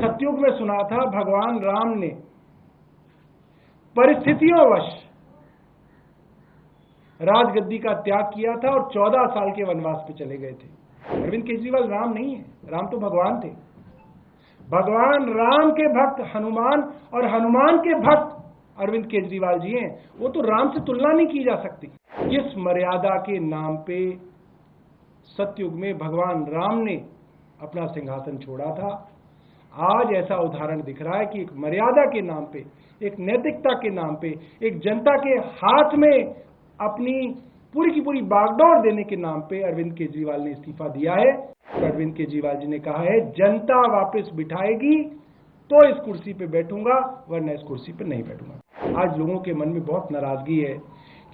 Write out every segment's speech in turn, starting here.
सतयुग में सुना था भगवान राम ने परिस्थितियोंवश राजगद्दी का त्याग किया था और 14 साल के वनवास पे चले गए थे। अरविंद केजरीवाल राम नहीं है, राम तो भगवान थे। भगवान राम के भक्त हनुमान और हनुमान के भक्त अरविंद केजरीवाल जी हैं। वो तो राम से तुलना नहीं की जा सकती। जिस मर्यादा के नाम पे सतयुग में भगवान राम ने अपना सिंहासन छोड़ा था, आज ऐसा उदाहरण दिख रहा है कि एक मर्यादा के नाम पे, एक नैतिकता के नाम पे, एक जनता के हाथ में अपनी पूरी की पूरी बागडोर देने के नाम पे अरविंद केजरीवाल ने इस्तीफा दिया है। अरविंद केजरीवाल जी ने कहा है, जनता वापस बिठाएगी तो इस कुर्सी पे बैठूंगा, वरना इस कुर्सी पे नहीं बैठूंगा। आज लोगों के मन में बहुत नाराजगी है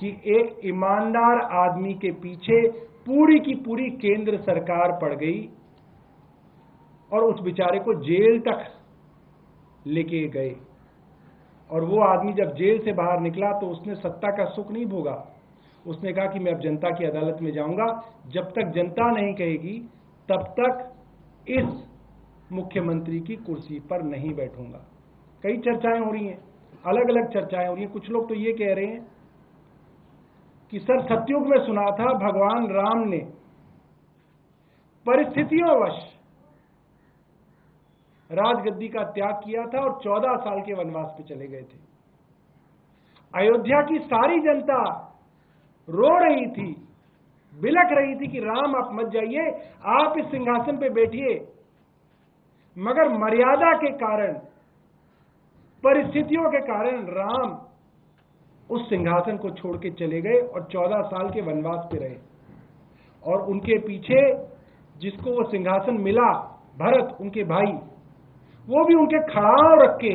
कि एक ईमानदार आदमी के पीछे पूरी की पूरी केंद्र सरकार पड़ गई और उस बेचारे को जेल तक लेके गए। और वो आदमी जब जेल से बाहर निकला तो उसने सत्ता का सुख नहीं भोगा। उसने कहा कि मैं अब जनता की अदालत में जाऊंगा, जब तक जनता नहीं कहेगी तब तक इस मुख्यमंत्री की कुर्सी पर नहीं बैठूंगा। कई चर्चाएं हो रही हैं, अलग अलग चर्चाएं हो रही हैं। कुछ लोग तो ये कह रहे हैं कि सर सतयुग में सुना था भगवान राम ने परिस्थितियोंवश राजगद्दी का त्याग किया था और 14 साल के वनवास पे चले गए थे। अयोध्या की सारी जनता रो रही थी, बिलख रही थी कि राम आप मत जाइए, आप इस सिंहासन पे बैठिए। मगर मर्यादा के कारण, परिस्थितियों के कारण राम उस सिंहासन को छोड़ के चले गए और 14 साल के वनवास पे रहे। और उनके पीछे जिसको वो सिंहासन मिला, भरत उनके भाई, वो भी उनके खड़ाव रख के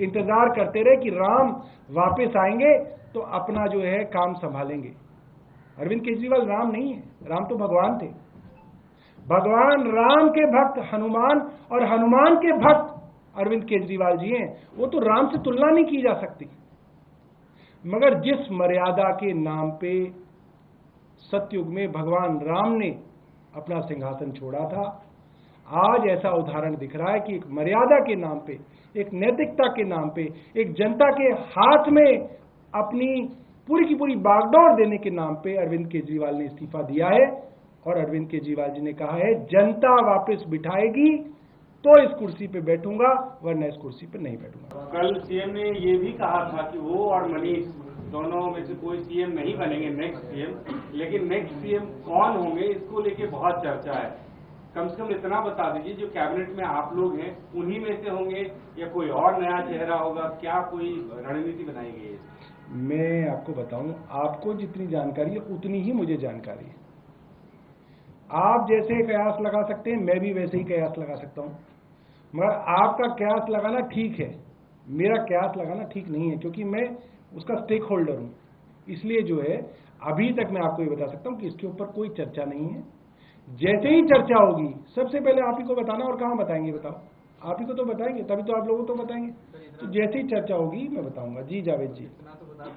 इंतजार करते रहे कि राम वापस आएंगे तो अपना जो है काम संभालेंगे। अरविंद केजरीवाल राम नहीं है, राम तो भगवान थे। भगवान राम के भक्त हनुमान और हनुमान के भक्त अरविंद केजरीवाल जी हैं। वो तो राम से तुलना नहीं की जा सकती। मगर जिस मर्यादा के नाम पे सतयुग में भगवान राम ने अपना सिंहासन छोड़ा था, आज ऐसा उदाहरण दिख रहा है कि एक मर्यादा के नाम पे, एक नैतिकता के नाम पे, एक जनता के हाथ में अपनी पूरी की पूरी बागडोर देने के नाम पे अरविंद केजरीवाल ने इस्तीफा दिया है। और अरविंद केजरीवाल जी ने कहा है, जनता वापस बिठाएगी तो इस कुर्सी पे बैठूंगा, वरना इस कुर्सी पे नहीं बैठूंगा। कल सीएम ने ये भी कहा था कि वो और मनीष दोनों में से कोई सीएम नहीं बनेंगे नेक्स्ट सीएम, लेकिन नेक्स्ट सीएम कौन होंगे इसको लेके बहुत चर्चा है। कम से कम इतना बता दीजिए, जो कैबिनेट में आप लोग हैं उन्हीं में से होंगे या कोई और नया चेहरा होगा? क्या कोई रणनीति बनाई गई है? मैं आपको बताऊं, आपको जितनी जानकारी है उतनी ही मुझे जानकारी है। आप जैसे कयास लगा सकते हैं, मैं भी वैसे ही कयास लगा सकता हूं। मगर आपका कयास लगाना ठीक है, मेरा कयास लगाना ठीक नहीं है, क्योंकि मैं उसका स्टेक होल्डर हूं। इसलिए जो है अभी तक मैं आपको ये बता सकता हूं कि इसके ऊपर कोई चर्चा नहीं है। जैसे ही चर्चा होगी सबसे पहले आप ही को बताना। और कहां बताएंगे बताओ? आप ही को तो बताएंगे, तभी तो आप लोगों को तो बताएंगे। तो जैसे ही चर्चा होगी मैं बताऊंगा। जी जावेद जी।